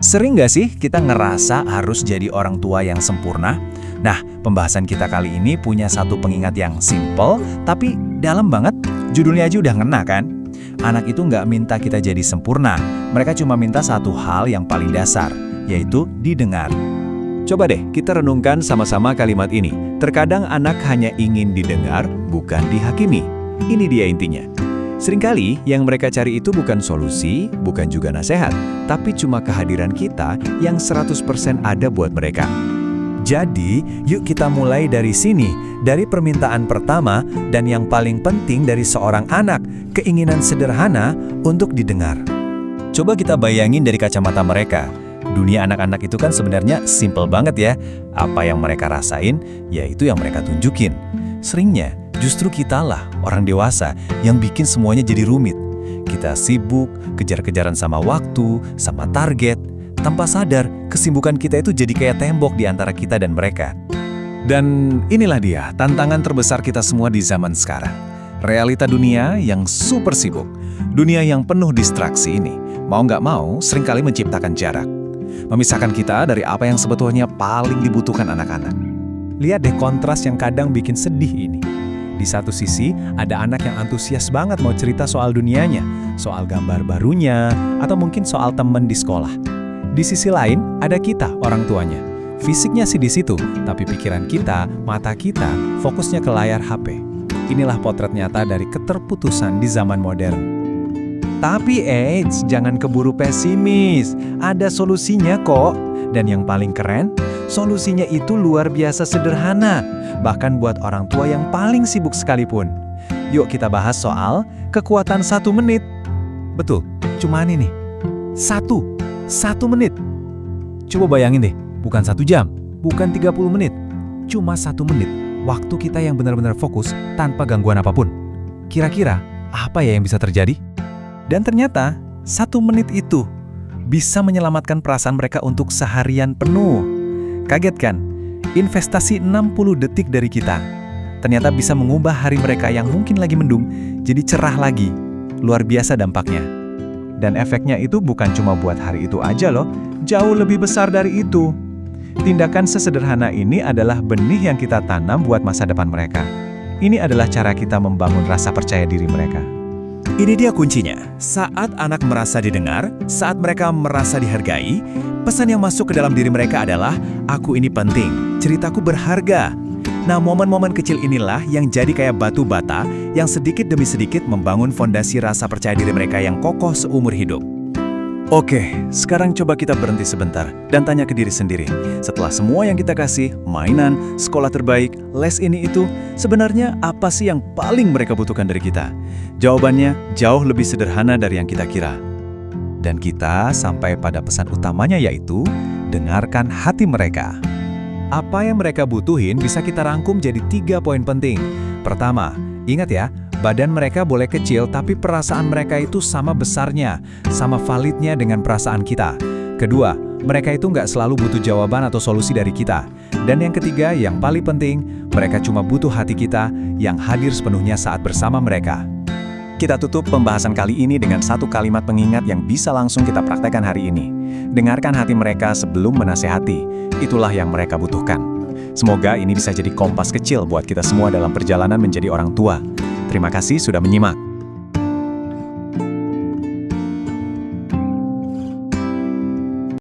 Sering nggak sih kita ngerasa harus jadi orang tua yang sempurna? Nah, pembahasan kita kali ini punya satu pengingat yang simple, tapi dalam banget. Judulnya aja udah ngena kan? Anak itu nggak minta kita jadi sempurna. Mereka cuma minta satu hal yang paling dasar, yaitu didengar. Coba deh kita renungkan sama-sama kalimat ini. Terkadang anak hanya ingin didengar, bukan dihakimi. Ini dia intinya. Seringkali yang mereka cari itu bukan solusi, bukan juga nasihat, tapi cuma kehadiran kita yang 100% ada buat mereka. Jadi, yuk kita mulai dari sini, dari permintaan pertama dan yang paling penting dari seorang anak, keinginan sederhana untuk didengar. Coba kita bayangin dari kacamata mereka. Dunia anak-anak itu kan sebenarnya simple banget ya. Apa yang mereka rasain, yaitu yang mereka tunjukin. Seringnya, justru kitalah orang dewasa yang bikin semuanya jadi rumit. Kita sibuk, kejar-kejaran sama waktu, sama target. Tanpa sadar, kesibukan kita itu jadi kayak tembok di antara kita dan mereka. Dan inilah dia, tantangan terbesar kita semua di zaman sekarang. Realita dunia yang super sibuk. Dunia yang penuh distraksi ini, mau nggak mau, seringkali menciptakan jarak. Memisahkan kita dari apa yang sebetulnya paling dibutuhkan anak-anak. Lihat deh kontras yang kadang bikin sedih ini. Di satu sisi, ada anak yang antusias banget mau cerita soal dunianya, soal gambar barunya, atau mungkin soal temen di sekolah. Di sisi lain, ada kita, orang tuanya. Fisiknya sih di situ, tapi pikiran kita, mata kita, fokusnya ke layar HP. Inilah potret nyata dari keterputusan di zaman modern. Tapi jangan keburu pesimis. Ada solusinya kok. Dan yang paling keren, solusinya itu luar biasa sederhana, bahkan buat orang tua yang paling sibuk sekalipun. Yuk kita bahas soal kekuatan 1 menit. Betul, cuma ini nih. 1 menit. Coba bayangin deh, bukan 1 jam, bukan 30 menit. Cuma 1 menit, waktu kita yang benar-benar fokus tanpa gangguan apapun. Kira-kira apa ya yang bisa terjadi? Dan ternyata, 1 menit itu bisa menyelamatkan perasaan mereka untuk seharian penuh. Kaget kan? Investasi 60 detik dari kita ternyata bisa mengubah hari mereka yang mungkin lagi mendung jadi cerah lagi. Luar biasa dampaknya. Dan efeknya itu bukan cuma buat hari itu aja loh, jauh lebih besar dari itu. Tindakan sesederhana ini adalah benih yang kita tanam buat masa depan mereka. Ini adalah cara kita membangun rasa percaya diri mereka. Ini dia kuncinya. Saat anak merasa didengar, saat mereka merasa dihargai, pesan yang masuk ke dalam diri mereka adalah, aku ini penting, ceritaku berharga. Nah, momen-momen kecil inilah yang jadi kayak batu bata yang sedikit demi sedikit membangun fondasi rasa percaya diri mereka yang kokoh seumur hidup. Oke, sekarang coba kita berhenti sebentar dan tanya ke diri sendiri. Setelah semua yang kita kasih, mainan, sekolah terbaik, les ini itu, sebenarnya apa sih yang paling mereka butuhkan dari kita? Jawabannya jauh lebih sederhana dari yang kita kira. Dan kita sampai pada pesan utamanya yaitu, dengarkan hati mereka. Apa yang mereka butuhin bisa kita rangkum jadi 3 poin penting. Pertama, ingat ya, badan mereka boleh kecil, tapi perasaan mereka itu sama besarnya, sama validnya dengan perasaan kita. Kedua, mereka itu nggak selalu butuh jawaban atau solusi dari kita. Dan yang ketiga, yang paling penting, mereka cuma butuh hati kita yang hadir sepenuhnya saat bersama mereka. Kita tutup pembahasan kali ini dengan satu kalimat pengingat yang bisa langsung kita praktekkan hari ini. Dengarkan hati mereka sebelum menasehati. Itulah yang mereka butuhkan. Semoga ini bisa jadi kompas kecil buat kita semua dalam perjalanan menjadi orang tua. Terima kasih sudah menyimak.